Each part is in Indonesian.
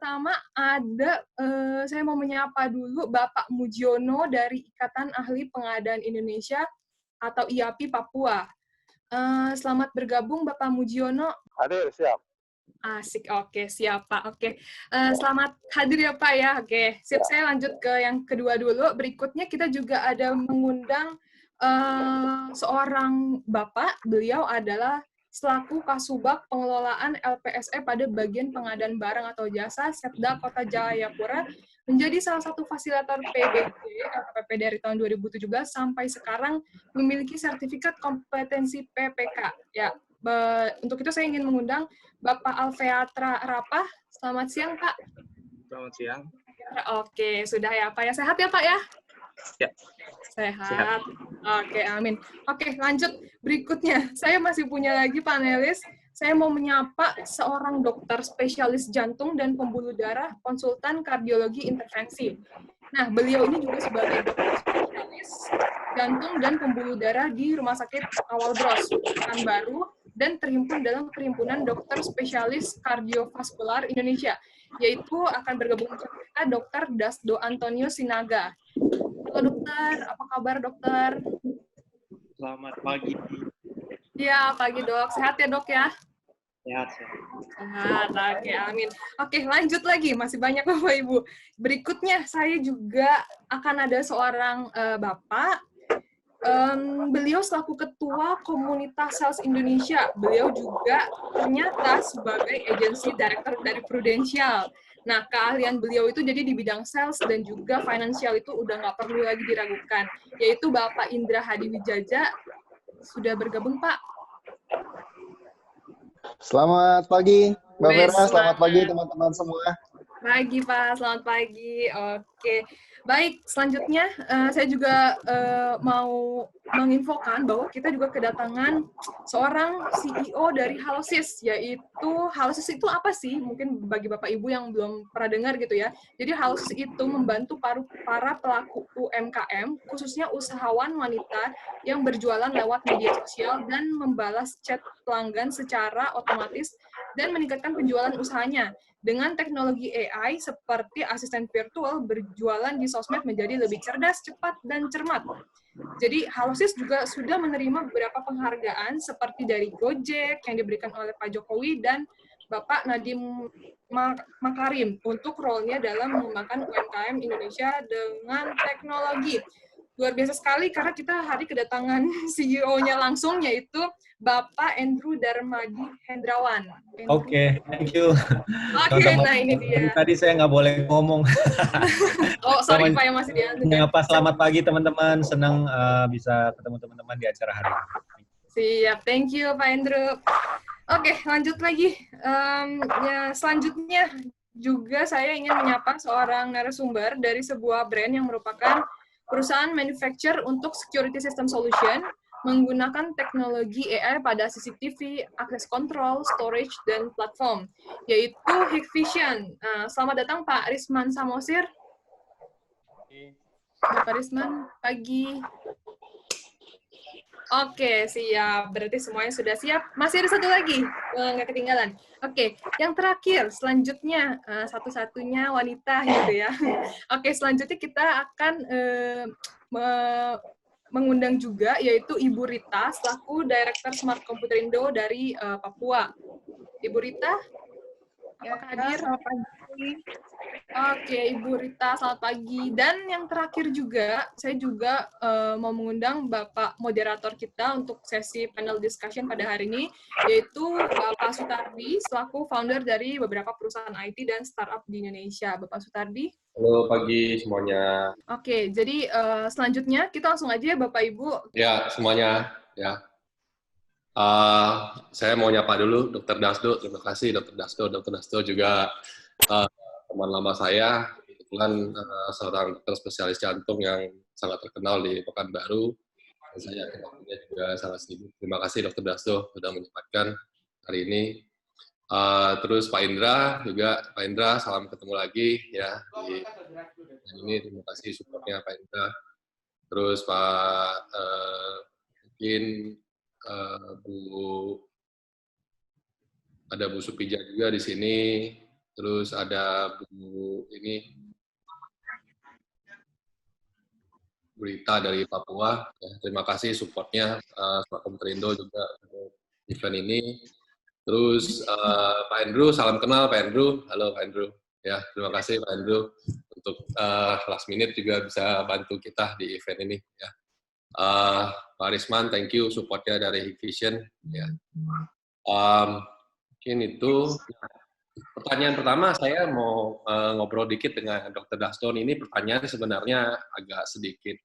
pertama saya mau menyapa dulu Bapak Mujiono dari Ikatan Ahli Pengadaan Indonesia atau IAPI Papua. Selamat bergabung Bapak Mujiono. Hadir, siap. Asik, oke, siap Pak. Oke, selamat hadir ya Pak ya. Oke, sip, saya lanjut ke yang kedua dulu. Berikutnya kita juga ada mengundang seorang Bapak. Beliau adalah selaku Kasubag Pengelolaan LPSE pada bagian pengadaan barang atau jasa Setda Kota Jayapura, menjadi salah satu fasilitator PBJ LKPP dari tahun 2017 sampai sekarang memiliki sertifikat kompetensi PPK. Ya, untuk itu saya ingin mengundang Bapak Alfeatra Rapah. Selamat siang, Pak. Selamat siang. Oke, sudah ya, Pak ya. Sehat ya, Pak ya? Ya. Sehat. Oke, amin. Oke, lanjut. Berikutnya, saya masih punya lagi panelis. Saya mau menyapa seorang dokter spesialis jantung dan pembuluh darah, konsultan kardiologi intervensi. Nah, beliau ini juga sebagai dokter spesialis jantung dan pembuluh darah di Rumah Sakit Awal Bros, Pekanbaru, dan terhimpun dalam Perhimpunan Dokter Spesialis Kardiovaskular Indonesia, yaitu akan bergabung ke kita Dr. Dasdo Antonio Sinaga. Halo dokter, apa kabar dokter? Selamat pagi. Ya, pagi dok. Sehat ya dok ya? Sehat. Sehat, oke, amin. Oke, lanjut lagi. Masih banyak Bapak Ibu. Berikutnya, saya juga akan ada seorang Bapak. Beliau selaku Ketua Komunitas Sales Indonesia. Beliau juga ternyata sebagai agency director dari Prudential. Nah, keahlian beliau itu jadi di bidang sales dan juga financial itu udah nggak perlu lagi diragukan, yaitu Bapak Indra Hadi Wijaja. Sudah bergabung, Pak? Selamat pagi, Mbak Vera. Selamat pagi, teman-teman semua. Pagi, Pak. Selamat pagi. Oke. Baik, selanjutnya saya juga mau menginfokan bahwa kita juga kedatangan seorang CEO dari Halosis, yaitu Halosis itu apa sih? Mungkin bagi Bapak Ibu yang belum pernah dengar gitu ya. Jadi Halosis itu membantu para pelaku UMKM, khususnya usahawan wanita yang berjualan lewat media sosial dan membalas chat pelanggan secara otomatis dan meningkatkan penjualan usahanya. Dengan teknologi AI seperti asisten virtual, berjualan di sosmed menjadi lebih cerdas, cepat, dan cermat. Jadi, Halosis juga sudah menerima beberapa penghargaan seperti dari Gojek yang diberikan oleh Pak Jokowi dan Bapak Nadiem Makarim untuk role-nya dalam mengembangkan UMKM Indonesia dengan teknologi. Luar biasa sekali karena kita hari kedatangan CEO-nya langsung, yaitu Bapak Andrew Darmadi Hendrawan. Oke, thank you. Oke, nah ini dia. Tadi saya nggak boleh ngomong. Oh, sorry Pak yang masih diantri. Selamat pagi teman-teman, senang bisa ketemu teman-teman di acara hari ini. Siap, thank you Pak Andrew. Oke, lanjut lagi. Ya, selanjutnya juga saya ingin menyapa seorang narasumber dari sebuah brand yang merupakan perusahaan manufacturer untuk security system solution menggunakan teknologi AI pada CCTV, access control, storage, dan platform, yaitu Hikvision. Selamat datang Pak Risman Samosir. Bapak Risman, pagi. Oke, siap. Berarti semuanya sudah siap. Masih ada satu lagi, nggak ketinggalan. Oke, yang terakhir, selanjutnya, satu-satunya wanita gitu ya. Oke, selanjutnya kita akan mengundang juga, yaitu Ibu Rita, selaku Director Smart Computer Indo dari Papua. Ibu Rita, apakah hadir? Selamat pagi. Oke, Ibu Rita, selamat pagi. Dan yang terakhir juga, saya juga mau mengundang Bapak moderator kita untuk sesi panel discussion pada hari ini, yaitu Bapak Sutardi, selaku founder dari beberapa perusahaan IT dan startup di Indonesia. Bapak Sutardi. Halo pagi semuanya. Oke, jadi selanjutnya kita langsung aja ya Bapak Ibu. Ya, semuanya. Ya. Saya mau nyapa dulu Dr. Dasdo. Terima kasih Dr. Dasdo. Dr. Dasdo juga teman lama saya, kebetulan seorang dokter spesialis jantung yang sangat terkenal di Pekanbaru. Dan saya yakin waktunya juga sangat sibuk. Terima kasih Dr. Dasdo sudah menyempatkan hari ini. Terus Pak Indra juga, Pak Indra salam ketemu lagi ya di ini. Terima kasih supportnya Pak Indra. Terus Pak mungkin ada Bu Supija juga di sini. terus ada Bu ini Berita dari Papua. Ya, terima kasih supportnya Pak Komterindo juga untuk event ini. Terus Pak Andrew, salam kenal Pak Andrew. Halo Pak Andrew. Ya, terima kasih Pak Andrew untuk last minute juga bisa bantu kita di event ini. Ya. Pak Risman, thank you supportnya dari Hikvision. Ya. Mungkin itu. Pertanyaan pertama, saya mau ngobrol dikit dengan Dr. Daston. Ini pertanyaan sebenarnya agak sedikit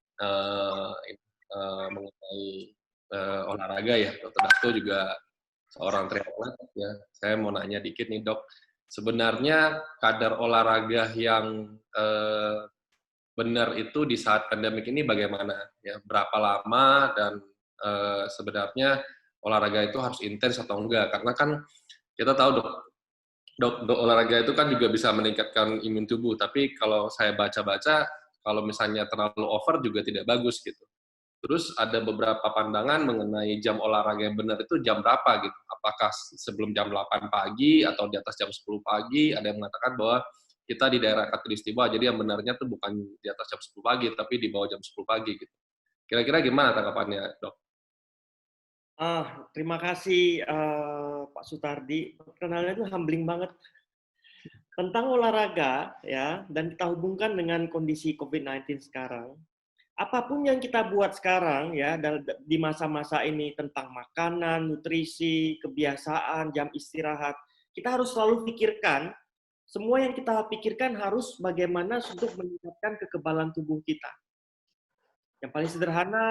mengenai olahraga ya. Dr. Dasto juga seorang triatlet. Ya. Saya mau nanya dikit nih dok. Sebenarnya kadar olahraga yang benar itu di saat pandemik ini bagaimana? Ya, berapa lama dan sebenarnya olahraga itu harus intens atau enggak? Karena kan kita tahu dok, olahraga itu kan juga bisa meningkatkan imun tubuh, tapi kalau saya baca-baca, kalau misalnya terlalu over juga tidak bagus gitu. Terus ada beberapa pandangan mengenai jam olahraga yang benar itu jam berapa gitu. Apakah sebelum jam 8 pagi atau di atas jam 10 pagi, ada yang mengatakan bahwa kita di daerah Katulistiwa, jadi yang benarnya itu bukan di atas jam 10 pagi, tapi di bawah jam 10 pagi gitu. Kira-kira gimana tanggapannya dok? Terima kasih Pak Sutardi. Perkenalannya itu humbling banget tentang olahraga ya, dan kita hubungkan dengan kondisi COVID-19 sekarang. Apapun yang kita buat sekarang ya di masa-masa ini tentang makanan, nutrisi, kebiasaan, jam istirahat, kita harus selalu pikirkan semua yang kita pikirkan harus bagaimana untuk meningkatkan kekebalan tubuh kita. Yang paling sederhana,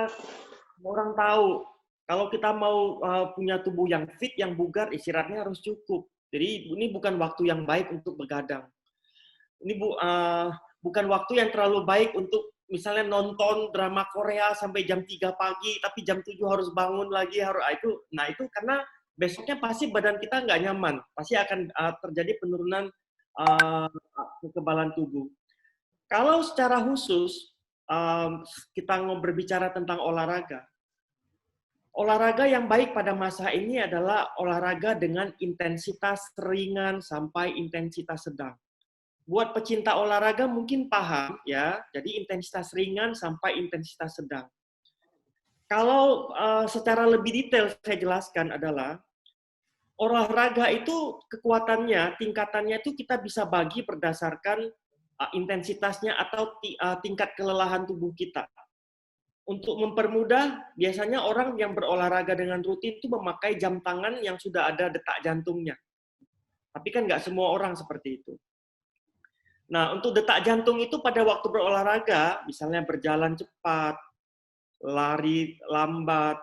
orang tahu kalau kita mau punya tubuh yang fit, yang bugar, istirahatnya harus cukup. Jadi ini bukan waktu yang baik untuk begadang. Ini bukan waktu yang terlalu baik untuk misalnya nonton drama Korea sampai jam 3 pagi, tapi jam 7 harus bangun lagi. Itu karena besoknya pasti badan kita nggak nyaman. Pasti akan terjadi penurunan kekebalan tubuh. Kalau secara khusus, kita berbicara tentang olahraga. Olahraga yang baik pada masa ini adalah olahraga dengan intensitas ringan sampai intensitas sedang. Buat pecinta olahraga mungkin paham ya, jadi intensitas ringan sampai intensitas sedang. Kalau secara lebih detail saya jelaskan adalah olahraga itu kekuatannya, tingkatannya itu kita bisa bagi berdasarkan intensitasnya atau tingkat kelelahan tubuh kita. Untuk mempermudah, biasanya orang yang berolahraga dengan rutin itu memakai jam tangan yang sudah ada detak jantungnya. Tapi kan nggak semua orang seperti itu. Nah, untuk detak jantung itu pada waktu berolahraga, misalnya berjalan cepat, lari lambat,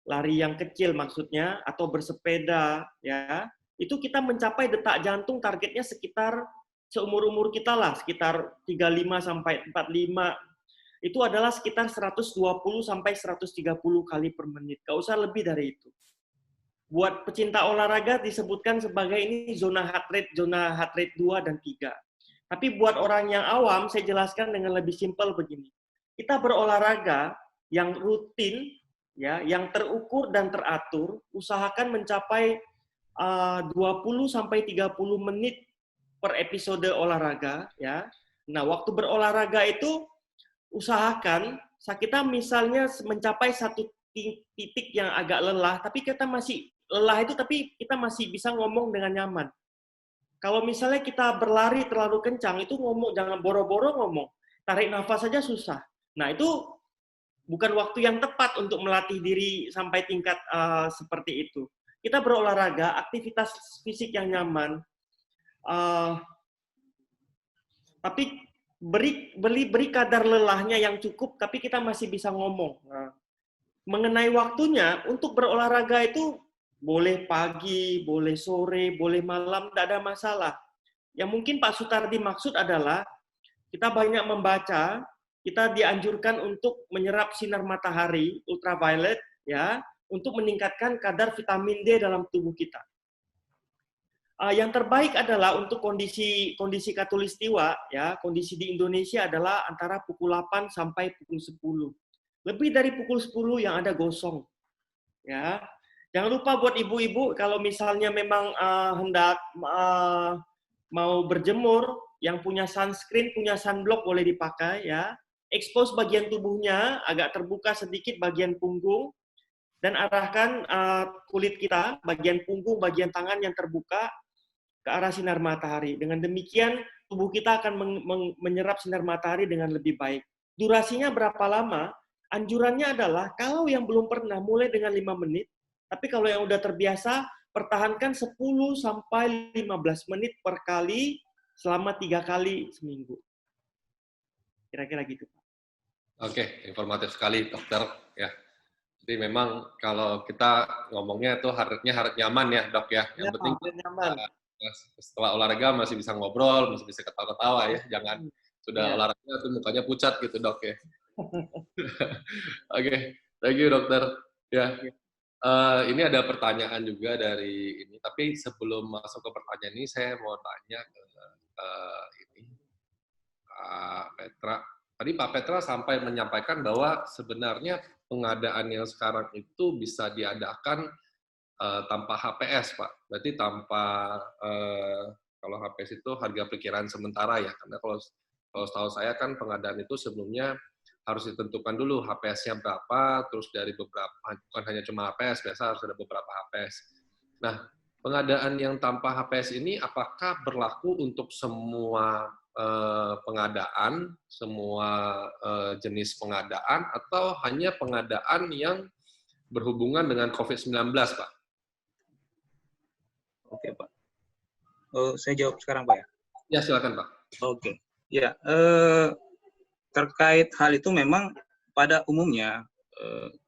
lari yang kecil maksudnya, atau bersepeda, ya, itu kita mencapai detak jantung targetnya sekitar seumur-umur kita lah, sekitar 35 sampai 45. Itu adalah sekitar 120 sampai 130 kali per menit. Nggak usah lebih dari itu. Buat pecinta olahraga disebutkan sebagai ini zona heart rate 2 dan 3. Tapi buat orang yang awam, saya jelaskan dengan lebih simpel begini. Kita berolahraga yang rutin, ya, yang terukur dan teratur, usahakan mencapai 20 sampai 30 menit per episode olahraga, ya. Nah, waktu berolahraga itu usahakan kita misalnya mencapai satu titik yang agak lelah, tapi kita masih lelah itu, tapi kita masih bisa ngomong dengan nyaman. Kalau misalnya kita berlari terlalu kencang, itu ngomong jangan boro-boro ngomong, tarik nafas saja susah. Nah, itu bukan waktu yang tepat untuk melatih diri sampai tingkat seperti itu. Kita berolahraga, aktivitas fisik yang nyaman, tapi beri kadar lelahnya yang cukup, tapi kita masih bisa ngomong. Nah, mengenai waktunya, untuk berolahraga itu boleh pagi, boleh sore, boleh malam, tidak ada masalah. Yang mungkin Pak Sutardi maksud adalah, kita banyak membaca, kita dianjurkan untuk menyerap sinar matahari, ultraviolet, ya, untuk meningkatkan kadar vitamin D dalam tubuh kita. Yang terbaik adalah untuk kondisi Katulistiwa, ya, kondisi di Indonesia adalah antara pukul 8 sampai pukul 10. Lebih dari pukul 10 yang ada gosong. Ya. Jangan lupa buat ibu-ibu, kalau misalnya memang hendak mau berjemur, yang punya sunscreen, punya sunblock boleh dipakai ya. Expose bagian tubuhnya, agak terbuka sedikit bagian punggung, dan arahkan kulit kita, bagian punggung, bagian tangan yang terbuka ke arah sinar matahari. Dengan demikian, tubuh kita akan menyerap sinar matahari dengan lebih baik. Durasinya berapa lama? Anjurannya adalah, kalau yang belum pernah, mulai dengan 5 menit, tapi kalau yang udah terbiasa, pertahankan 10-15 menit per kali, selama 3 kali seminggu. Kira-kira gitu. Oke, informatif sekali, dokter. Ya. Jadi memang kalau kita ngomongnya itu harus nyaman ya, dok ya. Yang penting nyaman. Setelah olahraga masih bisa ngobrol, masih bisa ketawa-ketawa ya. Jangan sudah olahraga tuh mukanya pucat gitu, dok ya. Oke, thank you dokter. Ya, ini ada pertanyaan juga dari ini. Tapi sebelum masuk ke pertanyaan ini, saya mau tanya ke ini Pak Petra. Tadi Pak Petra sampai menyampaikan bahwa sebenarnya pengadaan yang sekarang itu bisa diadakan tanpa HPS, Pak. Berarti tanpa kalau HPS itu harga perkiraan sementara ya, karena kalau setahu saya kan pengadaan itu sebelumnya harus ditentukan dulu HPS-nya berapa, terus dari beberapa, bukan hanya cuma HPS, biasa harus ada beberapa HPS. Nah, pengadaan yang tanpa HPS ini apakah berlaku untuk semua pengadaan, semua jenis pengadaan, atau hanya pengadaan yang berhubungan dengan COVID-19, Pak? Oke, Pak. Saya jawab sekarang, Pak, ya? Ya, silakan, Pak. Oke. Ya, terkait hal itu memang pada umumnya,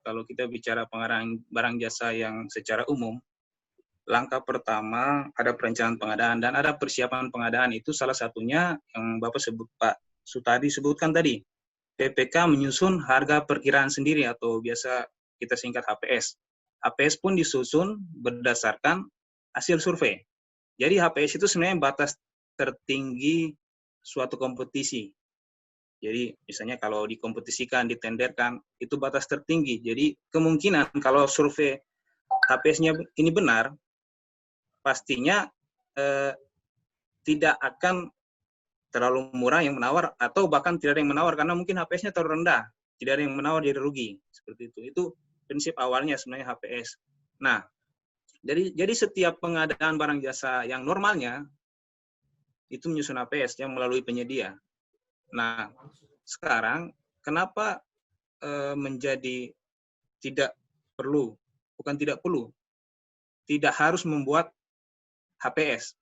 kalau kita bicara pengadaan barang jasa yang secara umum, langkah pertama ada perencanaan pengadaan dan ada persiapan pengadaan. Itu salah satunya yang Bapak Sutardi sebutkan tadi. PPK menyusun harga perkiraan sendiri atau biasa kita singkat HPS. HPS pun disusun berdasarkan hasil survei. Jadi HPS itu sebenarnya batas tertinggi suatu kompetisi. Jadi misalnya kalau dikompetisikan, ditenderkan, itu batas tertinggi. Jadi kemungkinan kalau survei HPS-nya ini benar, pastinya tidak akan terlalu murah yang menawar, atau bahkan tidak ada yang menawar karena mungkin HPS-nya terlalu rendah. Tidak ada yang menawar, jadi rugi. Seperti itu. Itu prinsip awalnya sebenarnya HPS. Nah, jadi setiap pengadaan barang jasa yang normalnya, itu menyusun HPS yang melalui penyedia. Nah, sekarang kenapa menjadi tidak perlu, bukan tidak perlu, tidak harus membuat HPS.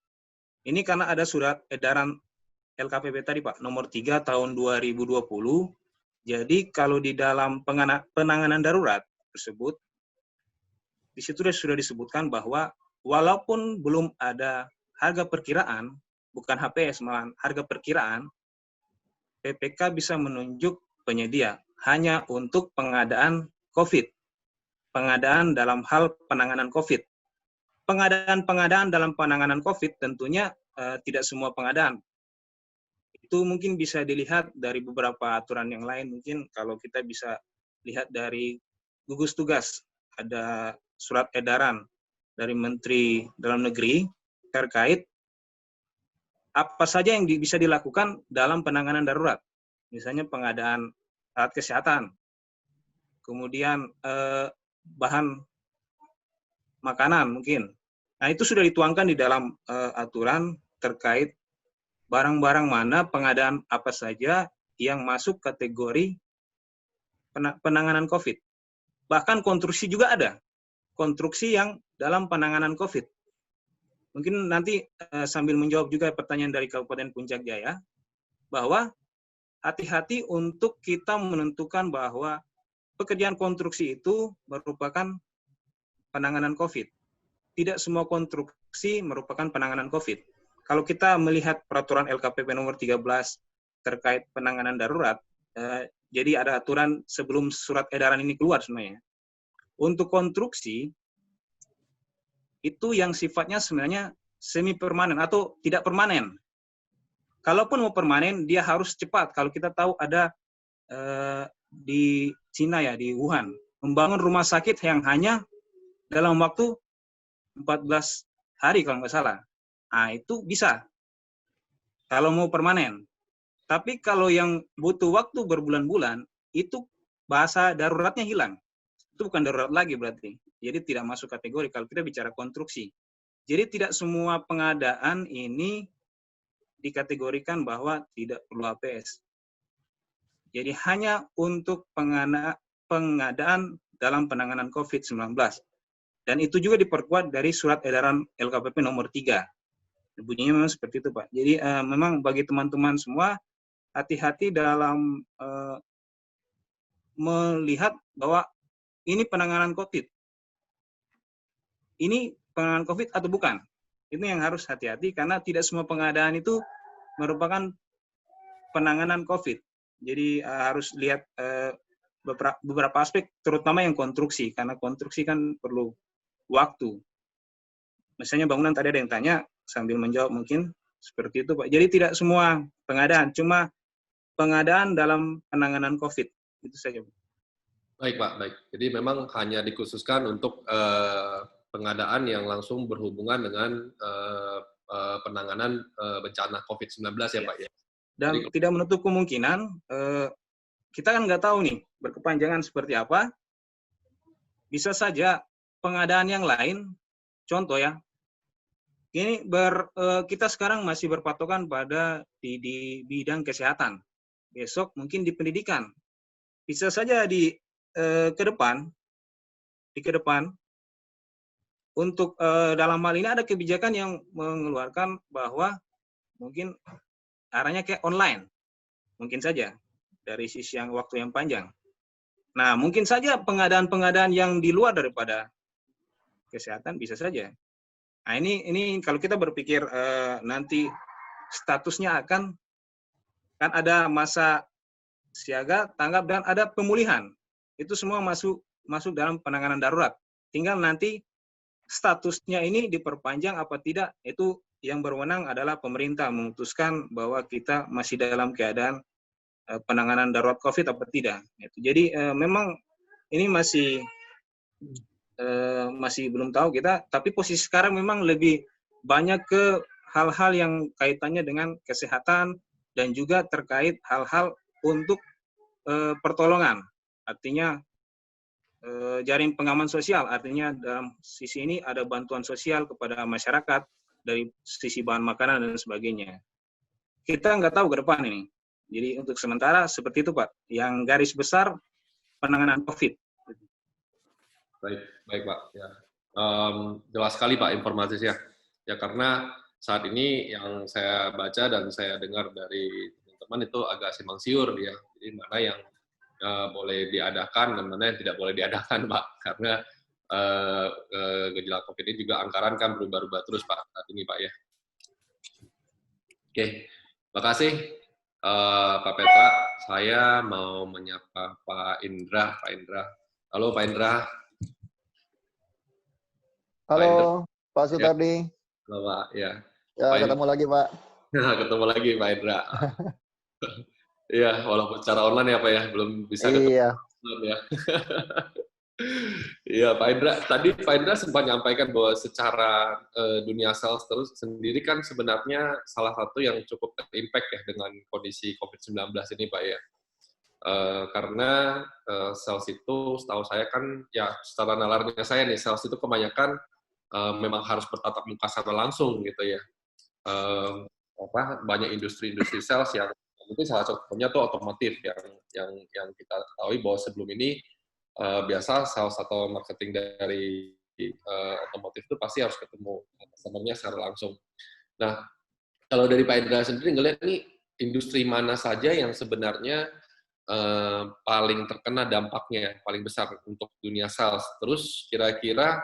Ini karena ada surat edaran LKPP tadi, Pak, nomor 3 tahun 2020. Jadi kalau di dalam penanganan darurat tersebut, di situ sudah disebutkan bahwa walaupun belum ada harga perkiraan, bukan HPS, malah harga perkiraan, PPK bisa menunjuk penyedia hanya untuk pengadaan COVID. Pengadaan dalam hal penanganan COVID. Pengadaan dalam penanganan COVID tentunya tidak semua pengadaan. Itu mungkin bisa dilihat dari beberapa aturan yang lain. Mungkin kalau kita bisa lihat dari gugus tugas, ada surat edaran dari Menteri Dalam Negeri terkait apa saja yang bisa dilakukan dalam penanganan darurat. Misalnya pengadaan alat kesehatan, kemudian bahan makanan mungkin. Nah, itu sudah dituangkan di dalam aturan terkait barang-barang mana, pengadaan apa saja yang masuk kategori penanganan COVID. Bahkan konstruksi juga ada. Konstruksi yang dalam penanganan COVID. Mungkin nanti sambil menjawab juga pertanyaan dari Kabupaten Puncak Jaya, bahwa hati-hati untuk kita menentukan bahwa pekerjaan konstruksi itu merupakan penanganan COVID. Tidak semua konstruksi merupakan penanganan COVID. Kalau kita melihat peraturan LKPP nomor 13 terkait penanganan darurat, jadi ada aturan sebelum surat edaran ini keluar sebenarnya. Untuk konstruksi, itu yang sifatnya sebenarnya semi permanen atau tidak permanen. Kalaupun mau permanen, dia harus cepat. Kalau kita tahu ada di Cina ya, di Wuhan, membangun rumah sakit yang hanya dalam waktu 14 hari kalau nggak salah. Nah, itu bisa. kalau mau permanen. Tapi kalau yang butuh waktu berbulan-bulan, itu bahasa daruratnya hilang. Itu bukan darurat lagi berarti. Jadi tidak masuk kategori kalau kita bicara konstruksi. Jadi tidak semua pengadaan ini dikategorikan bahwa tidak perlu HPS. Jadi hanya untuk pengadaan dalam penanganan COVID-19. Dan itu juga diperkuat dari surat edaran LKPP nomor 3. Bunyinya memang seperti itu, Pak. Jadi memang bagi teman-teman semua, hati-hati dalam melihat bahwa ini penanganan COVID. Ini penanganan COVID atau bukan? Itu yang harus hati-hati karena tidak semua pengadaan itu merupakan penanganan COVID. Jadi harus lihat beberapa aspek, terutama yang konstruksi, karena konstruksi kan perlu waktu. Misalnya bangunan tadi ada yang tanya, sambil menjawab mungkin seperti itu, Pak. Jadi tidak semua pengadaan, cuma pengadaan dalam penanganan COVID. Itu saja, Pak. Baik, Pak. Baik. Jadi memang hanya dikhususkan untuk pengadaan yang langsung berhubungan dengan penanganan bencana COVID-19 ya, Pak ya. Dan jadi, tidak menutup kemungkinan kita kan nggak tahu nih berkepanjangan seperti apa. Bisa saja pengadaan yang lain, contoh ya, ini kita sekarang masih berpatokan pada di bidang kesehatan. Besok mungkin di pendidikan. Bisa saja ke depan untuk dalam hal ini ada kebijakan yang mengeluarkan bahwa mungkin arahnya kayak online. Mungkin saja dari sisi yang waktu yang panjang. Nah, mungkin saja pengadaan-pengadaan yang di luar daripada kesehatan bisa saja. Nah, ini kalau kita berpikir nanti statusnya kan ada masa siaga, tanggap, dan ada pemulihan. Itu semua masuk dalam penanganan darurat. Tinggal nanti statusnya ini diperpanjang apa tidak, itu yang berwenang adalah pemerintah memutuskan bahwa kita masih dalam keadaan penanganan darurat COVID apa tidak. Jadi memang ini masih belum tahu kita, tapi posisi sekarang memang lebih banyak ke hal-hal yang kaitannya dengan kesehatan dan juga terkait hal-hal untuk pertolongan. Artinya jaring pengaman sosial, artinya dalam sisi ini ada bantuan sosial kepada masyarakat dari sisi bahan makanan dan sebagainya. Kita nggak tahu ke depan ini. Jadi untuk sementara seperti itu, Pak. Yang garis besar penanganan COVID. Baik Pak. Ya. Jelas sekali Pak informasinya. Ya karena saat ini yang saya baca dan saya dengar dari teman-teman itu agak simpang siur ya. Jadi mana yang boleh diadakan dan mana yang tidak boleh diadakan, Pak. Karena gejala COVID ini juga anggaran kan berubah-ubah terus Pak saat ini Pak ya. Oke, terima kasih Pak Petra. Saya mau menyapa Pak Indra. Pak Indra. Halo Pak Indra. Halo Pak Sutardi. Halo Pak. Ya. Ya Pak ketemu lagi Pak. Ketemu lagi Pak Indra. Iya, walaupun secara online ya Pak ya, belum bisa ketemu. Iya. Ya. Iya, Pak Indra. Tadi Pak Indra sempat menyampaikan bahwa secara dunia sales terus sendiri kan sebenarnya salah satu yang cukup impact ya dengan kondisi COVID-19 ini Pak ya. Karena sales itu setahu saya kan ya secara nalarnya saya nih, sales itu kebanyakan memang harus bertatap muka secara langsung gitu ya. Banyak industri-industri sales yang mungkin salah satunya tuh otomotif yang kita ketahui bahwa sebelum ini biasa sales atau marketing dari otomotif itu pasti harus ketemu customer-nya secara langsung. Nah, kalau dari Pak Indra sendiri ngelihat nih industri mana saja yang sebenarnya paling terkena dampaknya, paling besar untuk dunia sales. Terus kira-kira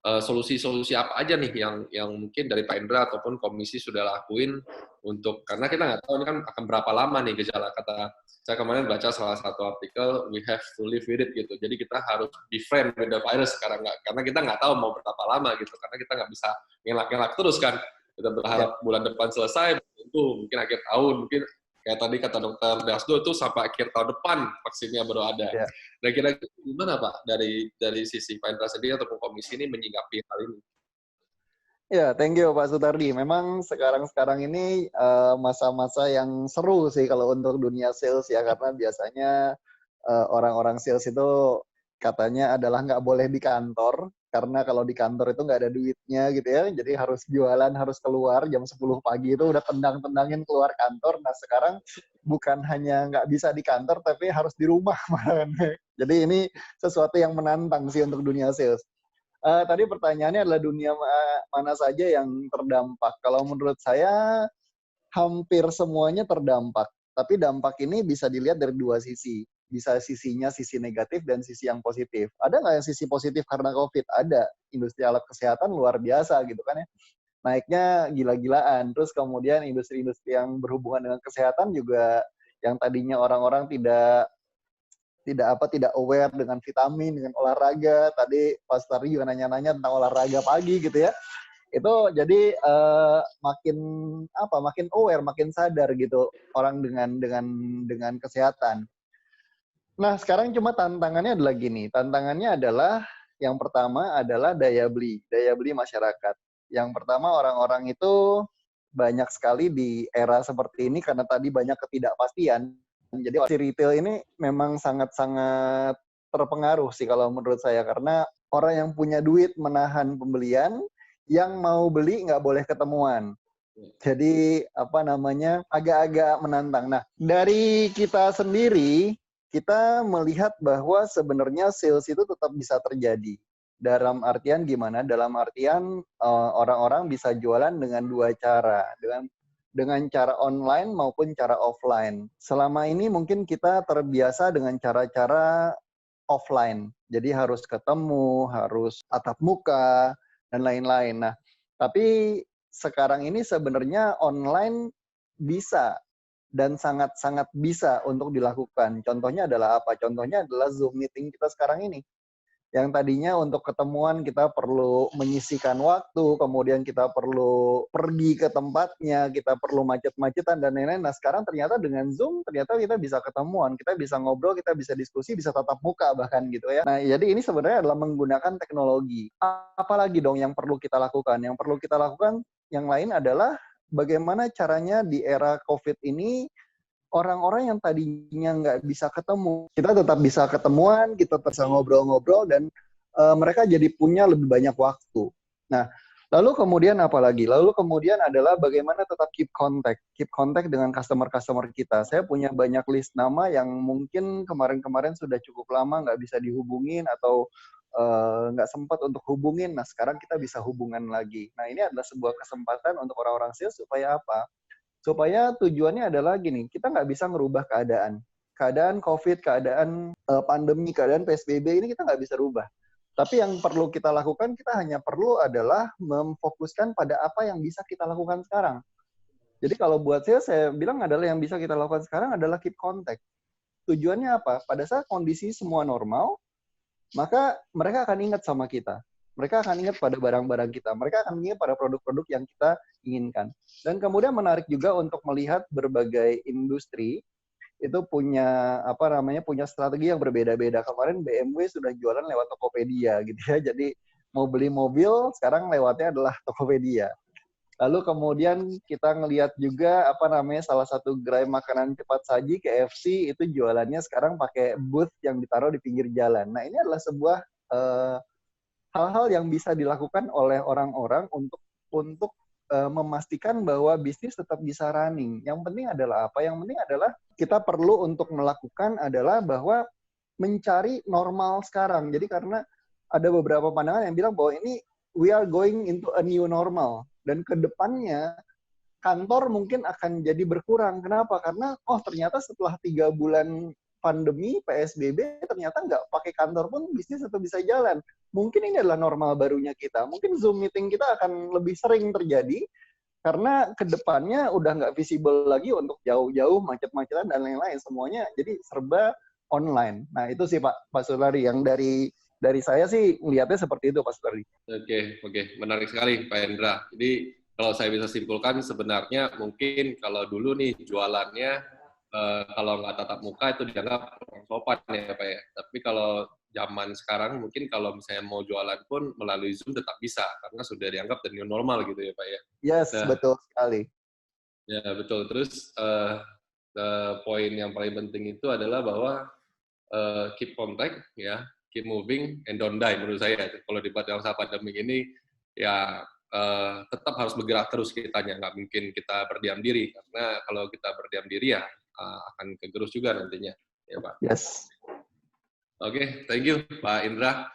solusi-solusi apa aja nih yang mungkin dari Pak Indra ataupun komisi sudah lakuin untuk, karena kita nggak tahu ini kan akan berapa lama nih gejala, kata saya kemarin baca salah satu artikel, we have to live with it gitu. Jadi kita harus befriend with the virus sekarang, karena kita nggak tahu mau berapa lama gitu, karena kita nggak bisa ngelak-ngelak terus kan. Kita berharap bulan depan selesai, itu mungkin akhir tahun, mungkin kayak tadi kata Dr. Dasdo tuh sampai akhir tahun depan vaksinnya baru ada. Yeah. Nah kira-kira gimana Pak dari sisi Pak Indra sendiri ataupun komisi ini menyikapi hal ini? Ya, thank you Pak Sutardi. Memang sekarang ini masa-masa yang seru sih kalau untuk dunia sales ya, karena biasanya orang-orang sales itu katanya adalah nggak boleh di kantor, karena kalau di kantor itu nggak ada duitnya gitu ya, jadi harus jualan, harus keluar jam 10 pagi itu udah tendang-tendangin keluar kantor. Nah sekarang bukan hanya nggak bisa di kantor, tapi harus di rumah malahan. Jadi ini sesuatu yang menantang sih untuk dunia sales. Tadi pertanyaannya adalah dunia mana saja yang terdampak. Kalau menurut saya hampir semuanya terdampak. Tapi dampak ini bisa dilihat dari dua sisi. Bisa sisinya sisi negatif dan sisi yang positif. Ada nggak yang sisi positif karena COVID? Ada. Industri alat kesehatan luar biasa gitu kan ya. Naiknya gila-gilaan. Terus kemudian industri-industri yang berhubungan dengan kesehatan juga yang tadinya orang-orang tidak aware dengan vitamin, dengan olahraga. Tadi Pak Sutardi juga nanya-nanya tentang olahraga pagi gitu ya. Itu jadi makin aware, makin sadar gitu orang dengan kesehatan. Nah, sekarang cuma tantangannya adalah gini. Tantangannya adalah yang pertama adalah daya beli masyarakat. Yang pertama orang-orang itu banyak sekali di era seperti ini karena tadi banyak ketidakpastian. Jadi si retail ini memang sangat-sangat terpengaruh sih kalau menurut saya, karena orang yang punya duit menahan pembelian, yang mau beli nggak boleh ketemuan. Jadi agak-agak menantang. Nah, dari kita sendiri, kita melihat bahwa sebenarnya sales itu tetap bisa terjadi. Dalam artian gimana? Dalam artian orang-orang bisa jualan dengan dua cara, dengan cara online maupun cara offline. Selama ini mungkin kita terbiasa dengan cara-cara offline. Jadi harus ketemu, harus tatap muka, dan lain-lain. Nah, tapi sekarang ini sebenarnya online bisa dan sangat-sangat bisa untuk dilakukan. Contohnya adalah apa? Contohnya adalah Zoom meeting kita sekarang ini. Yang tadinya untuk ketemuan kita perlu menyisihkan waktu, kemudian kita perlu pergi ke tempatnya, kita perlu macet-macetan dan lain-lain. Nah sekarang ternyata dengan Zoom, ternyata kita bisa ketemuan, kita bisa ngobrol, kita bisa diskusi, bisa tatap muka bahkan gitu ya. Nah jadi ini sebenarnya adalah menggunakan teknologi. Apalagi dong yang perlu kita lakukan? Yang perlu kita lakukan yang lain adalah bagaimana caranya di era COVID ini orang-orang yang tadinya nggak bisa ketemu, kita tetap bisa ketemuan, kita bisa ngobrol-ngobrol, dan mereka jadi punya lebih banyak waktu. Nah, lalu kemudian apa lagi? Lalu kemudian adalah bagaimana tetap keep contact dengan customer-customer kita. Saya punya banyak list nama yang mungkin kemarin-kemarin sudah cukup lama nggak bisa dihubungin atau nggak sempat untuk hubungin. Nah, sekarang kita bisa hubungan lagi. Nah, ini adalah sebuah kesempatan untuk orang-orang sales supaya apa? Supaya tujuannya adalah gini, kita nggak bisa ngerubah keadaan COVID, keadaan pandemi, keadaan PSBB ini kita nggak bisa rubah. Tapi yang perlu kita lakukan, kita hanya perlu adalah memfokuskan pada apa yang bisa kita lakukan sekarang. Jadi kalau buat saya bilang adalah yang bisa kita lakukan sekarang adalah keep contact. Tujuannya apa? Pada saat kondisi semua normal, maka mereka akan ingat sama kita. Mereka akan ingat pada barang-barang kita. Mereka akan ingat pada produk-produk yang kita inginkan. Dan kemudian menarik juga untuk melihat berbagai industri itu punya punya strategi yang berbeda-beda. Kemarin BMW sudah jualan lewat Tokopedia gitu ya. Jadi mau beli mobil sekarang lewatnya adalah Tokopedia. Lalu kemudian kita ngelihat juga salah satu gerai makanan cepat saji KFC itu jualannya sekarang pakai booth yang ditaruh di pinggir jalan. Nah, ini adalah sebuah hal-hal yang bisa dilakukan oleh orang-orang untuk memastikan bahwa bisnis tetap bisa running. Yang penting adalah apa? Yang penting adalah kita perlu untuk melakukan adalah bahwa mencari normal sekarang. Jadi karena ada beberapa pandangan yang bilang bahwa ini we are going into a new normal. Dan ke depannya kantor mungkin akan jadi berkurang. Kenapa? Karena ternyata setelah 3 bulan pandemi, PSBB, ternyata nggak pakai kantor pun bisnis tetap bisa jalan. Mungkin ini adalah normal barunya kita. Mungkin Zoom meeting kita akan lebih sering terjadi, karena kedepannya udah nggak visible lagi untuk jauh-jauh, macet-macetan, dan lain-lain. Semuanya jadi serba online. Nah, itu sih Pak Sutardi, yang dari saya sih melihatnya seperti itu, Pak Sutardi. Oke. Menarik sekali, Pak Hendra. Jadi, kalau saya bisa simpulkan, sebenarnya mungkin kalau dulu nih jualannya, kalau nggak tatap muka itu dianggap kurang sopan ya Pak ya. Tapi kalau zaman sekarang mungkin kalau misalnya mau jualan pun melalui Zoom tetap bisa karena sudah dianggap the new normal gitu ya Pak ya. Yes, Nah, betul sekali. ya betul. Terus poin yang paling penting itu adalah bahwa keep contact ya, keep moving and don't die menurut saya. Kalau di masa pandemi ini ya tetap harus bergerak terus kitanya, nggak mungkin kita berdiam diri karena kalau kita berdiam diri ya akan kegerus juga nantinya ya Pak. Yes. Oke, thank you Pak Indra.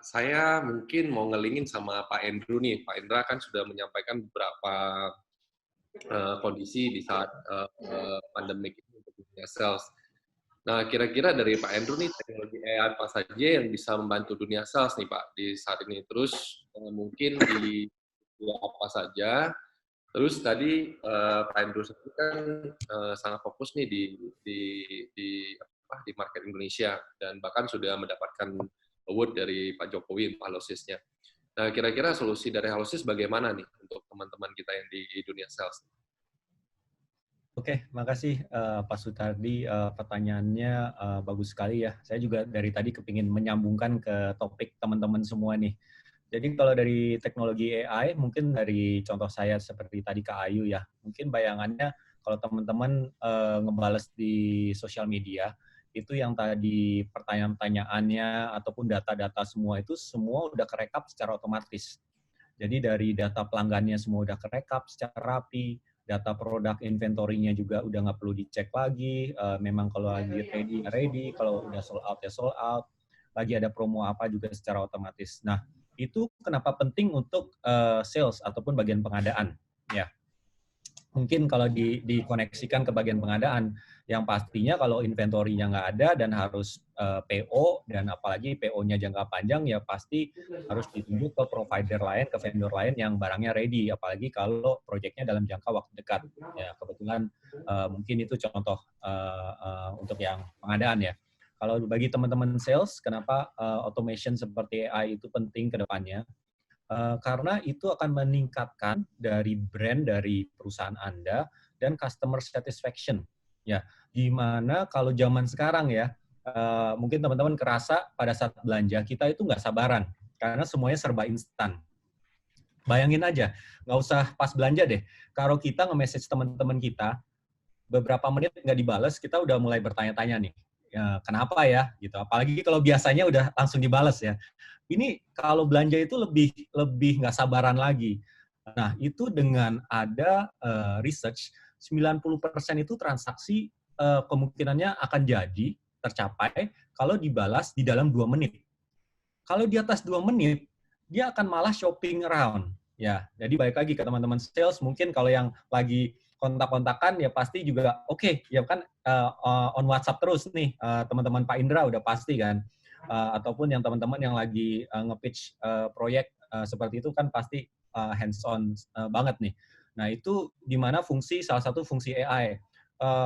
Saya mungkin mau ngelingin sama Pak Andrew nih. Pak Indra kan sudah menyampaikan beberapa kondisi di saat pandemik ini untuk dunia sales. Nah, kira-kira dari Pak Andrew nih, teknologi AI apa saja yang bisa membantu dunia sales nih Pak di saat ini? Terus mungkin di apa saja? Terus tadi Pak Andrew kan sangat fokus nih di market Indonesia dan bahkan sudah mendapatkan award dari Pak Jokowi untuk Halosisnya. Nah, kira-kira solusi dari Halosis bagaimana nih untuk teman-teman kita yang di dunia sales? Oke, makasih Pak Sutardi. Pertanyaannya bagus sekali ya. Saya juga dari tadi kepingin menyambungkan ke topik teman-teman semua nih. Jadi kalau dari teknologi AI, mungkin dari contoh saya seperti tadi Kak Ayu ya, mungkin bayangannya kalau teman-teman ngebales di sosial media, itu yang tadi pertanyaan-pertanyaannya ataupun data-data semua itu semua udah kerekap secara otomatis. Jadi dari data pelanggannya semua udah kerekap secara rapi, data produk inventory-nya juga udah nggak perlu dicek lagi, memang kalau lagi ready, kalau udah sold out ya sold out, lagi ada promo apa juga secara otomatis. Nah, itu kenapa penting untuk sales ataupun bagian pengadaan, ya. Mungkin kalau dikoneksikan ke bagian pengadaan, yang pastinya kalau inventory-nya nggak ada dan harus PO, dan apalagi PO-nya jangka panjang, ya pasti harus ditunjuk ke provider lain, ke vendor lain yang barangnya ready, apalagi kalau proyeknya dalam jangka waktu dekat. Ya, kebetulan mungkin itu contoh untuk yang pengadaan ya. Kalau bagi teman-teman sales, kenapa automation seperti AI itu penting ke depannya? Karena itu akan meningkatkan dari brand dari perusahaan Anda dan customer satisfaction. Ya, gimana kalau zaman sekarang ya, mungkin teman-teman kerasa pada saat belanja kita itu nggak sabaran karena semuanya serba instan. Bayangin aja, nggak usah pas belanja deh. Kalau kita nge-message teman-teman kita, beberapa menit nggak dibalas, kita udah mulai bertanya-tanya nih, ya, kenapa ya? Gitu. Apalagi kalau biasanya udah langsung dibalas ya. Ini kalau belanja itu lebih nggak sabaran lagi. Nah, itu dengan ada research, 90% itu transaksi kemungkinannya akan jadi tercapai kalau dibalas di dalam 2 menit. Kalau di atas 2 menit, dia akan malah shopping around. Ya, jadi balik lagi ke teman-teman sales, mungkin kalau yang lagi kontak-kontakan ya pasti juga oke, ya kan on WhatsApp terus nih teman-teman Pak Indra udah pasti kan. Ataupun yang teman-teman yang lagi nge-pitch proyek seperti itu kan pasti hands-on banget nih. Nah, itu di mana salah satu fungsi AI.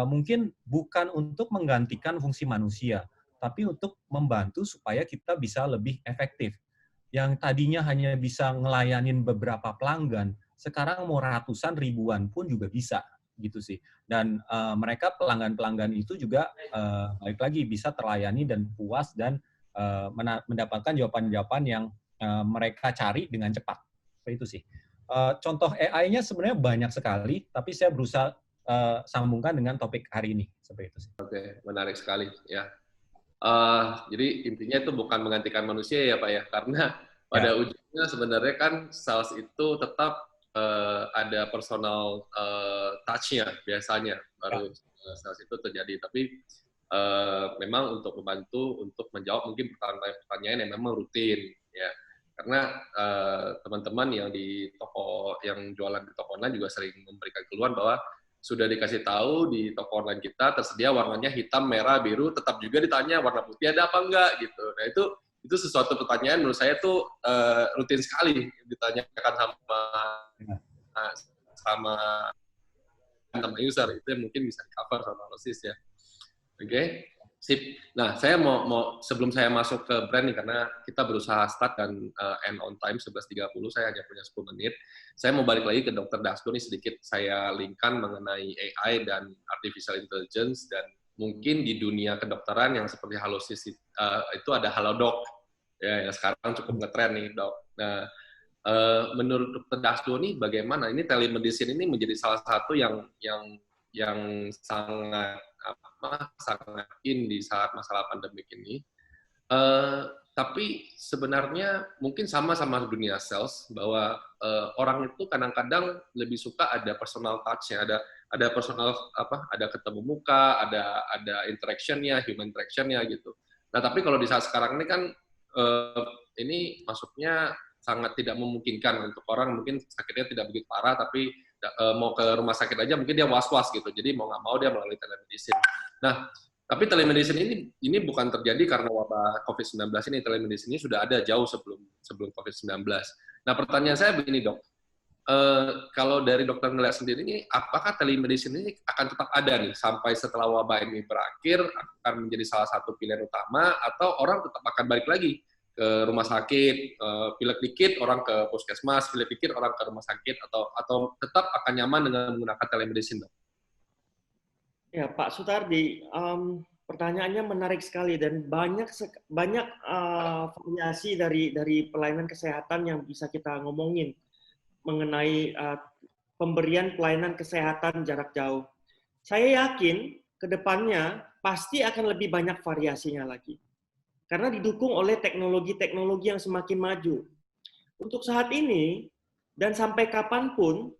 Mungkin bukan untuk menggantikan fungsi manusia, tapi untuk membantu supaya kita bisa lebih efektif. Yang tadinya hanya bisa ngelayanin beberapa pelanggan, sekarang mau ratusan ribuan pun juga bisa gitu sih. Dan mereka pelanggan-pelanggan itu juga balik lagi bisa terlayani dan puas dan mendapatkan jawaban-jawaban yang mereka cari dengan cepat. Seperti itu sih. Contoh AI-nya sebenarnya banyak sekali, tapi saya berusaha sambungkan dengan topik hari ini. Seperti itu sih. Oke, menarik sekali ya. Jadi intinya itu bukan menggantikan manusia ya Pak ya, karena pada ujungnya sebenarnya kan sales itu tetap ada personal touch-nya biasanya baru sales itu terjadi. Tapi memang untuk membantu untuk menjawab mungkin pertanyaan yang memang rutin ya, karena teman-teman yang di toko yang jualan di toko online juga sering memberikan keluhan bahwa sudah dikasih tahu di toko online kita tersedia warnanya hitam, merah, biru, tetap juga ditanya warna putih ada apa enggak gitu. Nah itu sesuatu pertanyaan menurut saya tuh rutin sekali ditanyakan sama user, itu yang mungkin bisa di-cover sama Halosis ya. Oke, sip. Nah, saya mau sebelum saya masuk ke brand nih, karena kita berusaha start dan end on time 11.30, saya hanya punya 10 menit. Saya mau balik lagi ke Dr. Dasto nih, sedikit saya linkkan mengenai AI dan artificial intelligence dan mungkin di dunia kedokteran yang seperti itu ada Halodoc, ya sekarang cukup ngetren nih dok. Nah, menurut Dr. Dasto nih bagaimana? Ini telemedicine ini menjadi salah satu yang sangat in di saat masalah pandemik ini. Tapi sebenarnya mungkin sama dunia sales bahwa orang itu kadang-kadang lebih suka ada personal touch-nya, ada personal ada ketemu muka, ada interaction-nya, human interaction-nya gitu. Nah, tapi kalau di saat sekarang ini kan ini masuknya sangat tidak memungkinkan untuk orang mungkin sakitnya tidak begitu parah, tapi mau ke rumah sakit aja mungkin dia was-was gitu. Jadi mau nggak mau dia melalui telemedicine. Nah, tapi telemedicine ini bukan terjadi karena wabah COVID-19 ini. Telemedicine ini sudah ada jauh sebelum COVID-19. Nah, pertanyaan saya begini dok, kalau dari dokter ngelihat sendiri ini, apakah telemedicine ini akan tetap ada nih sampai setelah wabah ini berakhir, akan menjadi salah satu pilihan utama, atau orang tetap akan balik lagi ke rumah sakit, pilek dikit orang ke puskesmas, pilek dikit orang ke rumah sakit, atau tetap akan nyaman dengan menggunakan telemedicine, dok? Ya, Pak Sutardi, pertanyaannya menarik sekali dan banyak variasi dari pelayanan kesehatan yang bisa kita ngomongin mengenai pemberian pelayanan kesehatan jarak jauh. Saya yakin ke depannya pasti akan lebih banyak variasinya lagi. Karena didukung oleh teknologi-teknologi yang semakin maju. Untuk saat ini, dan sampai kapanpun,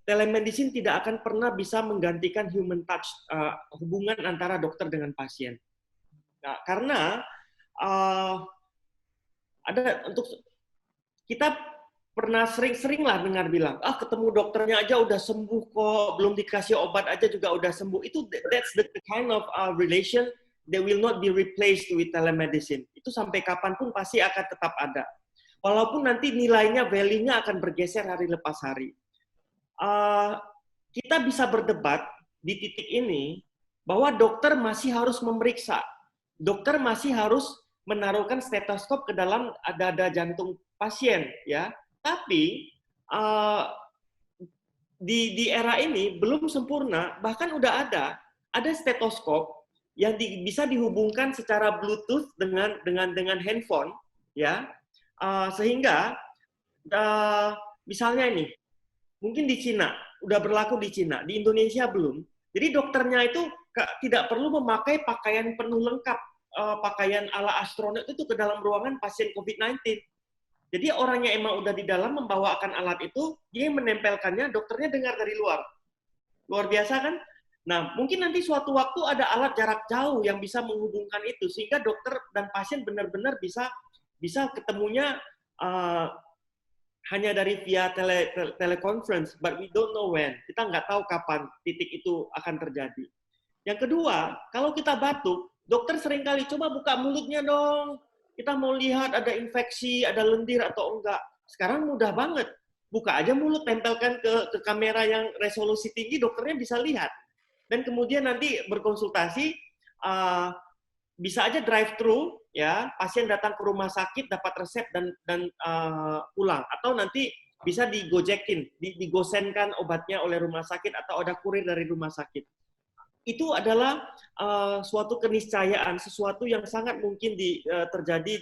telemedicine tidak akan pernah bisa menggantikan human touch, hubungan antara dokter dengan pasien. Nah, karena kita pernah sering-seringlah dengar bilang, ketemu dokternya aja udah sembuh kok, belum dikasih obat aja juga udah sembuh. That's the kind of relation that will not be replaced with telemedicine. Itu sampai kapanpun pasti akan tetap ada. Walaupun nanti nilainya, value-nya akan bergeser hari lepas hari. Kita bisa berdebat di titik ini bahwa dokter masih harus memeriksa. Dokter masih harus menaruhkan stetoskop ke dalam dada jantung pasien, ya. Tapi di era ini belum sempurna, bahkan udah ada stetoskop yang bisa dihubungkan secara Bluetooth dengan handphone, ya, sehingga misalnya ini mungkin di Cina udah berlaku, di Cina, di Indonesia belum. Jadi dokternya itu tidak perlu memakai pakaian penuh lengkap, pakaian ala astronot itu ke dalam ruangan pasien COVID-19. Jadi orangnya emang udah di dalam membawakan alat itu, dia menempelkannya, dokternya dengar dari luar. Luar biasa kan? Nah, mungkin nanti suatu waktu ada alat jarak jauh yang bisa menghubungkan itu, sehingga dokter dan pasien benar-benar bisa ketemunya hanya dari via teleconference, but we don't know when. Kita nggak tahu kapan titik itu akan terjadi. Yang kedua, kalau kita batuk, dokter seringkali coba buka mulutnya dong. Kita mau lihat ada infeksi, ada lendir atau enggak. Sekarang mudah banget. Buka aja mulut, tempelkan ke kamera yang resolusi tinggi, dokternya bisa lihat. Dan kemudian nanti berkonsultasi, bisa aja drive-thru, ya, pasien datang ke rumah sakit, dapat resep dan pulang. Atau nanti bisa digojekin, digosenkan obatnya oleh rumah sakit, atau ada kurir dari rumah sakit. Itu adalah suatu keniscayaan, sesuatu yang sangat mungkin terjadi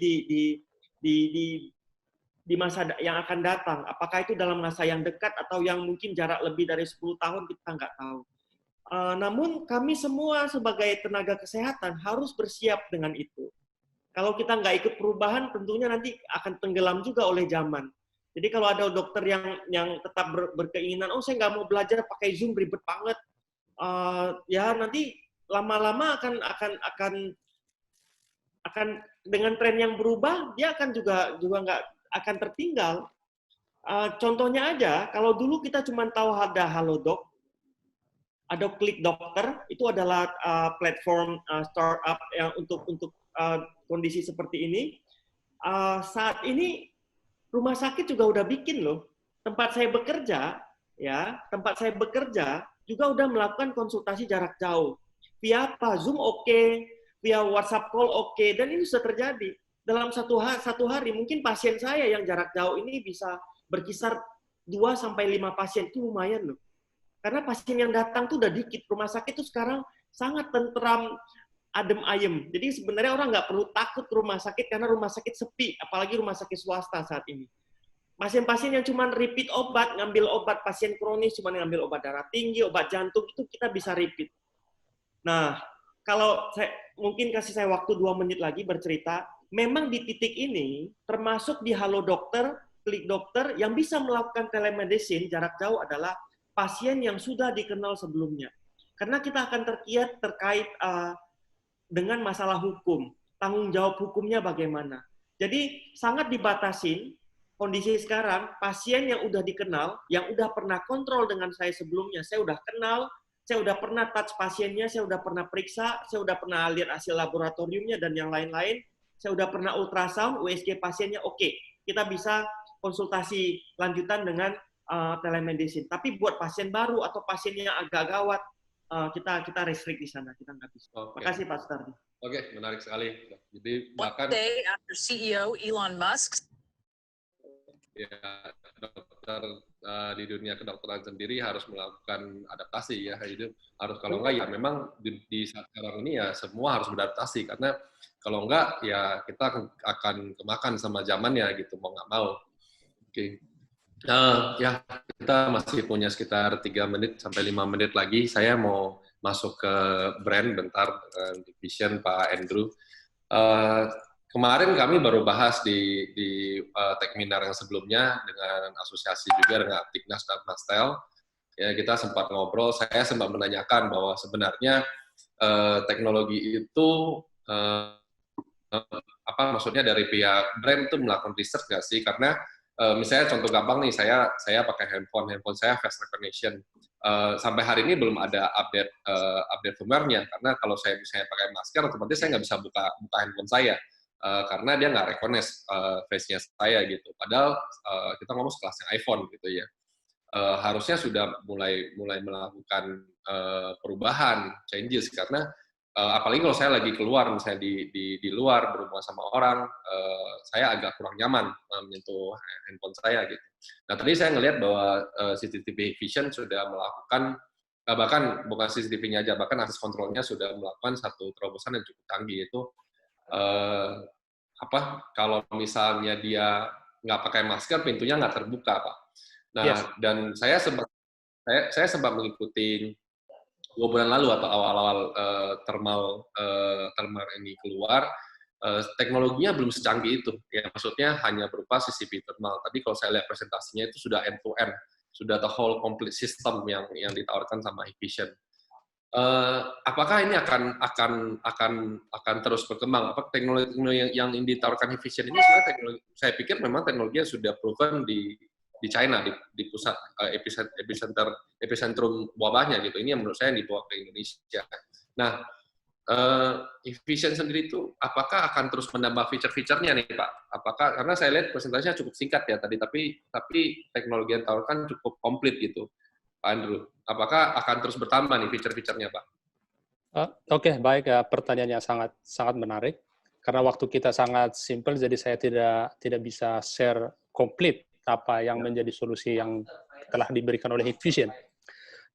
di masa yang akan datang. Apakah itu dalam masa yang dekat atau yang mungkin jarak lebih dari 10 tahun, kita nggak tahu. Namun kami semua sebagai tenaga kesehatan harus bersiap dengan itu. Kalau kita nggak ikut perubahan, tentunya nanti akan tenggelam juga oleh zaman. Jadi kalau ada dokter yang tetap berkeinginan, saya nggak mau belajar pakai Zoom, ribet banget. Ya nanti lama-lama akan dengan tren yang berubah, dia akan juga nggak akan tertinggal. Contohnya aja, kalau dulu kita cuma tahu ada Halodoc, ada Klik Dokter, itu adalah platform startup yang untuk kondisi seperti ini. Saat ini rumah sakit juga udah bikin loh. Tempat saya bekerja juga udah melakukan konsultasi jarak jauh. Via apa? Zoom oke, via WhatsApp call oke, dan ini sudah terjadi. Dalam satu hari mungkin pasien saya yang jarak jauh ini bisa berkisar 2-5 pasien, itu lumayan loh. Karena pasien yang datang tuh udah dikit. Rumah sakit tuh sekarang sangat tentram, adem ayem. Jadi sebenarnya orang nggak perlu takut ke rumah sakit karena rumah sakit sepi, apalagi rumah sakit swasta saat ini. Pasien-pasien yang cuma repeat obat, ngambil obat pasien kronis, cuma ngambil obat darah tinggi, obat jantung, itu kita bisa repeat. Nah, kalau saya mungkin kasih saya waktu 2 menit lagi bercerita, memang di titik ini, termasuk di Halo Dokter, Klik Dokter, yang bisa melakukan telemedicine jarak jauh adalah pasien yang sudah dikenal sebelumnya. Karena kita akan terkait dengan masalah hukum, tanggung jawab hukumnya bagaimana. Jadi sangat dibatasin kondisi sekarang, pasien yang udah dikenal, yang udah pernah kontrol dengan saya sebelumnya, saya udah kenal, saya udah pernah touch pasiennya, saya udah pernah periksa, saya udah pernah lihat hasil laboratoriumnya dan yang lain-lain, saya udah pernah ultrasound, USG pasiennya, oke, kita bisa konsultasi lanjutan dengan telemedicine. Tapi buat pasien baru atau pasien yang agak gawat, kita restrict di sana, kita nggak bisa. Oke. Makasih Pak Sutardi. Oke, menarik sekali. Jadi One bahkan day after CEO Elon Musk ya dokter di dunia kedokteran sendiri harus melakukan adaptasi ya. Itu harus, kalau enggak ya memang di saat sekarang ini ya semua harus beradaptasi, karena kalau enggak ya kita akan kemakan sama zamannya gitu, mau nggak mau. Oke. Ya, kita masih punya sekitar 3 menit sampai 5 menit lagi. Saya mau masuk ke brand bentar dengan division Pak Andrew. Kemarin kami baru bahas di Techminar yang sebelumnya dengan asosiasi juga dengan Tiknas dan Mastel. Ya, kita sempat ngobrol, saya sempat menanyakan bahwa sebenarnya teknologi itu apa maksudnya dari pihak brand itu melakukan research nggak sih? Karena misalnya contoh gampang nih, saya pakai handphone saya face recognition. Sampai hari ini belum ada update firmware-nya, karena kalau saya misalnya pakai masker, otomatis saya nggak bisa buka handphone saya. Karena dia nggak recognize face-nya saya gitu. Padahal kita ngomong sekelasnya iPhone gitu ya. Harusnya sudah mulai melakukan perubahan, changes, karena apalagi kalau saya lagi keluar, misalnya di luar berhubungan sama orang, saya agak kurang nyaman menyentuh handphone saya gitu. Nah tadi saya ngelihat bahwa CCTV Vision sudah melakukan, bahkan bukan CCTV-nya aja, bahkan akses kontrolnya sudah melakukan satu terobosan yang cukup canggih, itu kalau misalnya dia nggak pakai masker, pintunya nggak terbuka, Pak. Nah, yes. Dan saya sempat mengikuti 2 bulan lalu atau awal-awal thermal ini keluar, teknologinya belum secanggih itu. Ya, maksudnya hanya berupa CCTV thermal. Tapi kalau saya lihat presentasinya itu sudah end-to-end, sudah the whole complete system yang ditawarkan sama Hikvision. Apakah ini akan terus berkembang? Apa teknologi yang ditawarkan Hikvision ini sebenarnya teknologi? Saya pikir memang teknologi yang sudah proven di China, di pusat epicentrum wabahnya gitu. Ini yang menurut saya yang dibawa ke Indonesia. Nah, Hikvision sendiri itu apakah akan terus menambah fitur-fiturnya nih Pak? Apakah, karena saya lihat presentasinya cukup singkat ya tadi, tapi teknologi yang ditawarkan cukup komplit gitu, Pak Andrew. Apakah akan terus bertambah nih fitur-fiturnya Pak? Oke, baik. Pertanyaannya sangat menarik. Karena waktu kita sangat simpel, jadi saya tidak bisa share komplit apa yang menjadi solusi yang telah diberikan oleh Hikvision.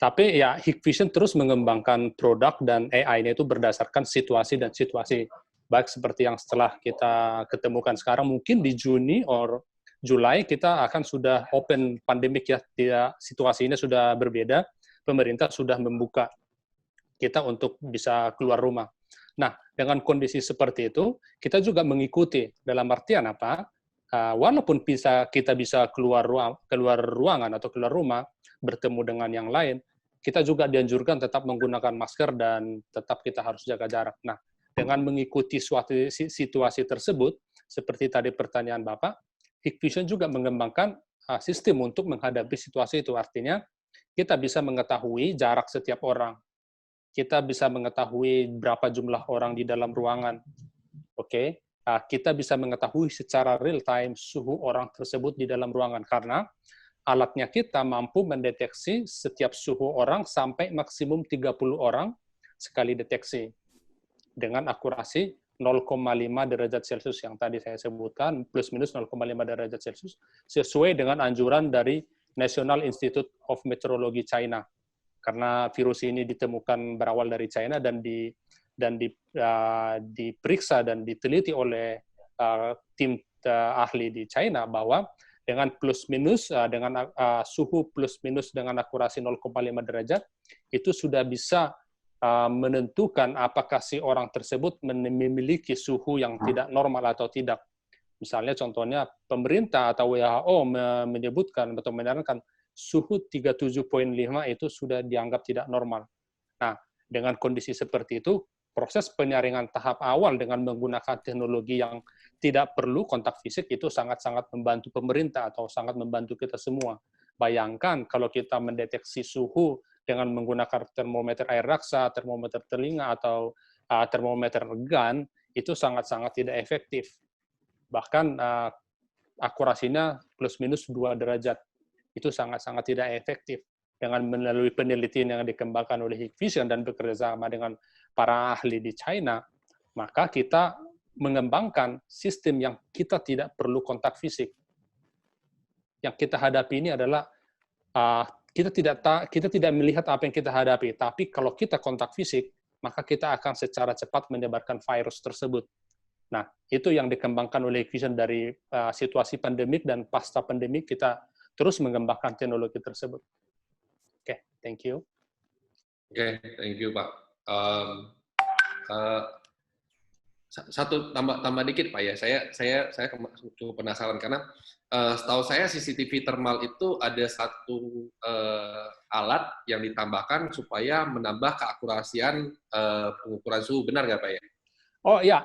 Tapi ya Hikvision terus mengembangkan produk dan AI-nya itu berdasarkan situasi dan situasi. Baik seperti yang setelah kita ketemukan sekarang, mungkin di Juni atau Juli kita akan sudah open pandemik ya, situasinya sudah berbeda, pemerintah sudah membuka kita untuk bisa keluar rumah. Nah, dengan kondisi seperti itu, kita juga mengikuti dalam artian apa? Walaupun kita bisa keluar ruangan atau keluar rumah, bertemu dengan yang lain, kita juga dianjurkan tetap menggunakan masker dan tetap kita harus jaga jarak. Nah, dengan mengikuti suatu situasi tersebut, seperti tadi pertanyaan Bapak, Hikvision juga mengembangkan sistem untuk menghadapi situasi itu. Artinya, kita bisa mengetahui jarak setiap orang. Kita bisa mengetahui berapa jumlah orang di dalam ruangan. Oke. Kita bisa mengetahui secara real time suhu orang tersebut di dalam ruangan karena alatnya kita mampu mendeteksi setiap suhu orang sampai maksimum 30 orang sekali deteksi dengan akurasi 0,5 derajat Celcius yang tadi saya sebutkan, plus minus 0,5 derajat Celcius, sesuai dengan anjuran dari National Institute of Meteorology China. karena virus ini ditemukan berawal dari China dan diperiksa dan diteliti oleh tim ahli di China bahwa dengan plus minus dengan suhu plus minus dengan akurasi 0,5 derajat itu sudah bisa menentukan apakah si orang tersebut memiliki suhu yang tidak normal atau tidak. Misalnya contohnya pemerintah atau WHO menyebutkan atau menyarankan suhu 37,5 itu sudah dianggap tidak normal. Nah, dengan kondisi seperti itu, proses penyaringan tahap awal dengan menggunakan teknologi yang tidak perlu kontak fisik itu sangat-sangat membantu pemerintah atau sangat membantu kita semua. Bayangkan kalau kita mendeteksi suhu dengan menggunakan termometer air raksa, termometer telinga, atau termometer gun, itu sangat-sangat tidak efektif. Bahkan akurasinya plus minus 2 derajat. Itu sangat-sangat tidak efektif. Dengan melalui penelitian yang dikembangkan oleh Hikvision dan bekerja sama dengan para ahli di China, maka kita mengembangkan sistem yang kita tidak perlu kontak fisik. Yang kita hadapi ini adalah kita tidak melihat apa yang kita hadapi, tapi kalau kita kontak fisik, maka kita akan secara cepat menyebarkan virus tersebut. Nah, itu yang dikembangkan oleh Hikvision dari situasi pandemik dan pasca pandemik kita terus mengembangkan teknologi tersebut. Oke, thank you. Oke, thank you Pak. Satu tambah dikit Pak ya. Saya cukup penasaran karena setahu saya CCTV thermal itu ada satu alat yang ditambahkan supaya menambah keakurasian pengukuran suhu, benar nggak Pak ya? Oh iya,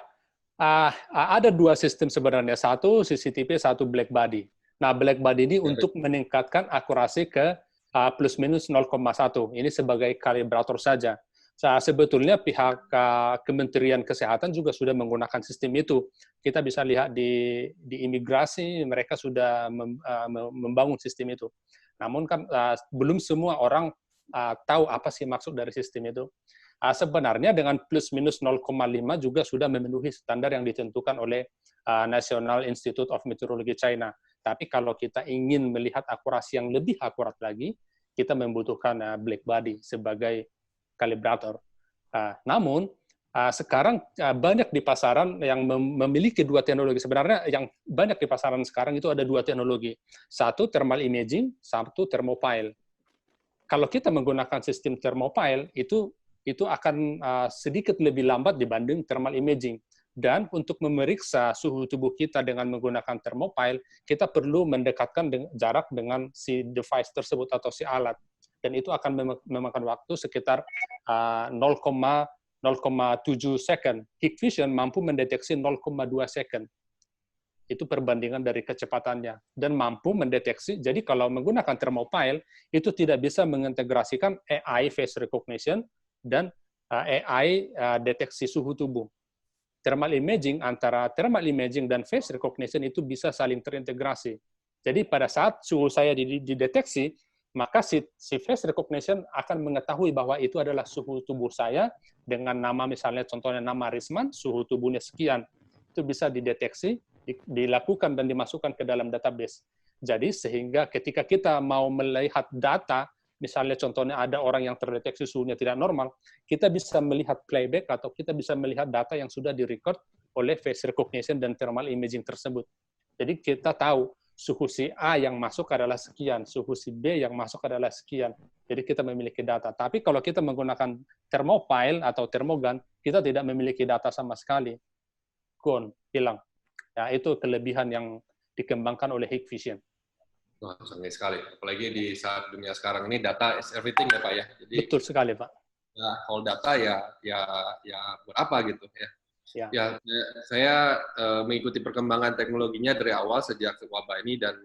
ada dua sistem sebenarnya. Satu CCTV, satu black body. Nah, black body ini untuk meningkatkan akurasi ke plus minus 0,1. Ini sebagai kalibrator saja. Sebetulnya pihak Kementerian Kesehatan juga sudah menggunakan sistem itu. Kita bisa lihat di imigrasi, mereka sudah membangun sistem itu. Namun kan belum semua orang tahu apa sih maksud dari sistem itu. Sebenarnya dengan plus minus 0,5 juga sudah memenuhi standar yang ditentukan oleh National Institute of Meteorology China. Tapi kalau kita ingin melihat akurasi yang lebih akurat lagi, kita membutuhkan black body sebagai kalibrator. Namun, sekarang banyak di pasaran yang memiliki dua teknologi. Sebenarnya yang banyak di pasaran sekarang itu ada dua teknologi. Satu thermal imaging, satu thermopile. Kalau kita menggunakan sistem thermopile, itu akan sedikit lebih lambat dibanding thermal imaging. Dan untuk memeriksa suhu tubuh kita dengan menggunakan thermopile, kita perlu mendekatkan jarak dengan si device tersebut atau si alat. Dan itu akan memakan waktu sekitar 0,07 second. Hikvision mampu mendeteksi 0,2 second. Itu perbandingan dari kecepatannya. Dan mampu mendeteksi, jadi kalau menggunakan thermopile, itu tidak bisa mengintegrasikan AI face recognition dan AI deteksi suhu tubuh. Thermal imaging, antara thermal imaging dan face recognition itu bisa saling terintegrasi. Jadi pada saat suhu saya dideteksi, maka si face recognition akan mengetahui bahwa itu adalah suhu tubuh saya dengan nama, misalnya contohnya nama Risman, suhu tubuhnya sekian. Itu bisa dideteksi, dilakukan dan dimasukkan ke dalam database. Jadi sehingga ketika kita mau melihat data, misalnya contohnya ada orang yang terdeteksi suhunya tidak normal, kita bisa melihat playback atau kita bisa melihat data yang sudah direcord oleh face recognition dan thermal imaging tersebut. Jadi kita tahu suhu si A yang masuk adalah sekian, suhu si B yang masuk adalah sekian. Jadi kita memiliki data. Tapi kalau kita menggunakan thermopile atau thermogun, kita tidak memiliki data sama sekali. Gone, hilang. Ya, itu kelebihan yang dikembangkan oleh Hikvision. Wah, canggih sekali. Apalagi di saat dunia sekarang ini, data is everything ya Pak ya. Jadi, betul sekali Pak. Ya, kalau data ya berapa gitu ya. Ya, saya mengikuti perkembangan teknologinya dari awal sejak wabah ini dan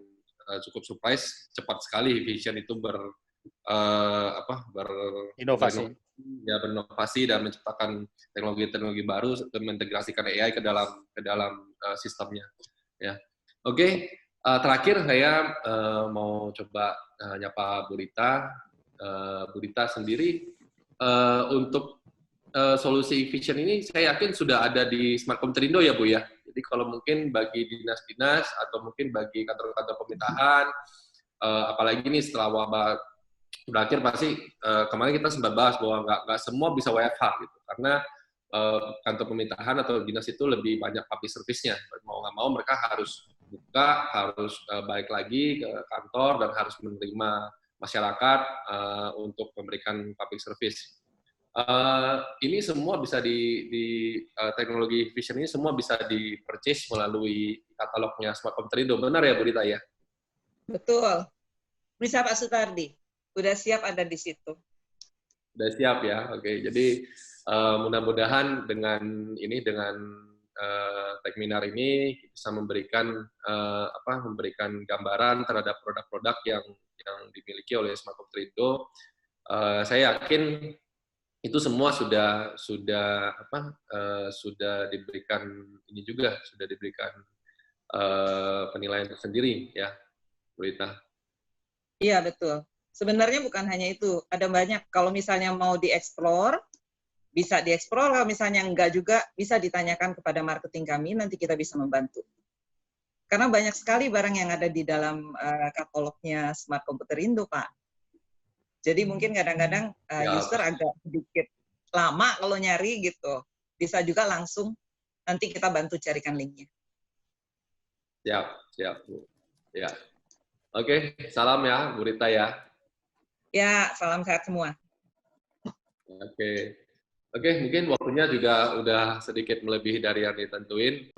cukup surprise, cepat sekali Hikvision itu berinovasi dan menciptakan teknologi-teknologi baru dan mengintegrasikan AI ke dalam sistemnya. Ya, oke. Terakhir saya mau coba nyapa Bu Rita. Bu Rita sendiri untuk solusi Hikvision ini saya yakin sudah ada di Smartcom Terindo ya Bu ya. Jadi kalau mungkin bagi dinas-dinas atau mungkin bagi kantor-kantor pemerintahan, apalagi ini setelah wabah berakhir pasti kemarin kita sempat bahas bahwa nggak semua bisa WFH gitu, karena kantor pemerintahan atau dinas itu lebih banyak public service-nya. Mau nggak mau mereka harus buka, harus balik lagi ke kantor dan harus menerima masyarakat untuk memberikan public service. Ini semua bisa di teknologi Vision ini semua bisa di-purchase melalui katalognya Smart Komputerindo. Benar ya, Bu Rita ya? Betul. Bisa Pak Sutardi. Udah siap ada di situ. Udah siap ya, oke. Jadi mudah-mudahan dengan Techminar ini bisa memberikan gambaran terhadap produk-produk yang dimiliki oleh Smart Komputerindo. Saya yakin itu semua sudah diberikan penilaian tersendiri ya, Bu Rita. Iya betul. Sebenarnya bukan hanya itu, ada banyak. Kalau misalnya mau dieksplor, bisa dieksplor. Kalau misalnya enggak juga, bisa ditanyakan kepada marketing kami, nanti kita bisa membantu. Karena banyak sekali barang yang ada di dalam katalognya Smart Komputerindo, Pak. Jadi mungkin kadang-kadang user agak sedikit lama kalau nyari gitu. Bisa juga langsung, nanti kita bantu carikan linknya. Siap, Bu. Ya. Oke, salam ya, Bu Rita ya. Ya, salam sehat semua. Oke, mungkin waktunya juga udah sedikit melebihi dari yang ditentuin.